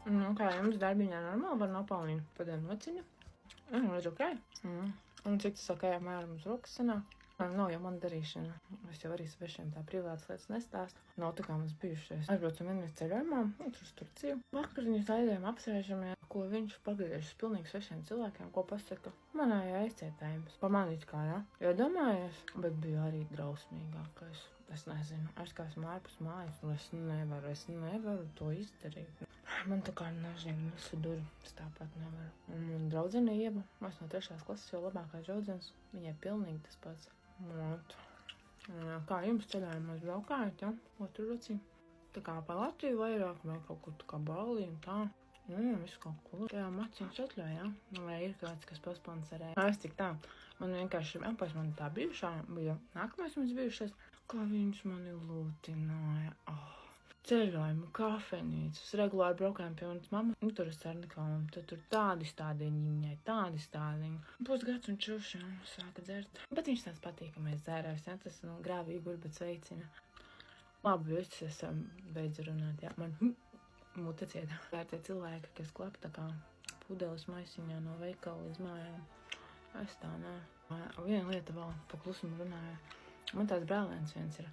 Nu, kā jums darbiņā normāli var nopelnīt? Padēm nociņu. Redz, ok. Un cik tas ok, apmēram uz rokas sanāk? Nav jau man darīšana. Es jau arī svešiem tā privātas lietas nestāstu. Nav tā kā mums bijušais. Aizbraucam vienreiz ceļojumā, uz Turciju. Vakariņu taidējam, apsēžamies, ko viņš pagriezis pilnīgi svešiem cilvēkiem, ko pasaka. Manā aizcietējums. Pamanīt kā, jā. Jo domājies, bet bija arī drausmīgākais. Es nezinu, es kā esmu ārpus mājas, un es nevaru to izdarīt. Man tā kā nažīgi nesadur, es tāpat nevaru. Un man draudzene Ieva, mēs no 3. klases jau labākais draudzenes, viņai pilnīgi tas pats. Kā jums ceļojumos braukājat, ja? Otru rocī. Tā kā pa Latviju vairāk, vai kaut kur tā kā Balī un tā. Visu kaut ko. Jā, maciņš atļauj, ja? Vai ir kāds, kas pasponsorē. Es tik tā, man vienkārši, apais man tā bijušā, bija nākamais mums bijušais, kā viņš mani lūtināja. Ceļojumu, kafejnīcas, regulāri braukājām pie manas mammas. Tur es Sarnikālam, tad tur tādi stādiņi viņai, tādi stādiņi. Pusgads un čuši, sāka dzert. Bet viņš tāds patīkamais dzērājs, ja? Tas grāvīgi guļ, bet sveicina. Labi, visi esam beidz runāt, jā. Man mute cietā. Tā ir tie cilvēki, kas klap tā kā pudeles maisiņā no veikala līdz mājām. Es tā nē. Viena lieta vēl pa klusumu runāju. Man tāds brālēns viens ir.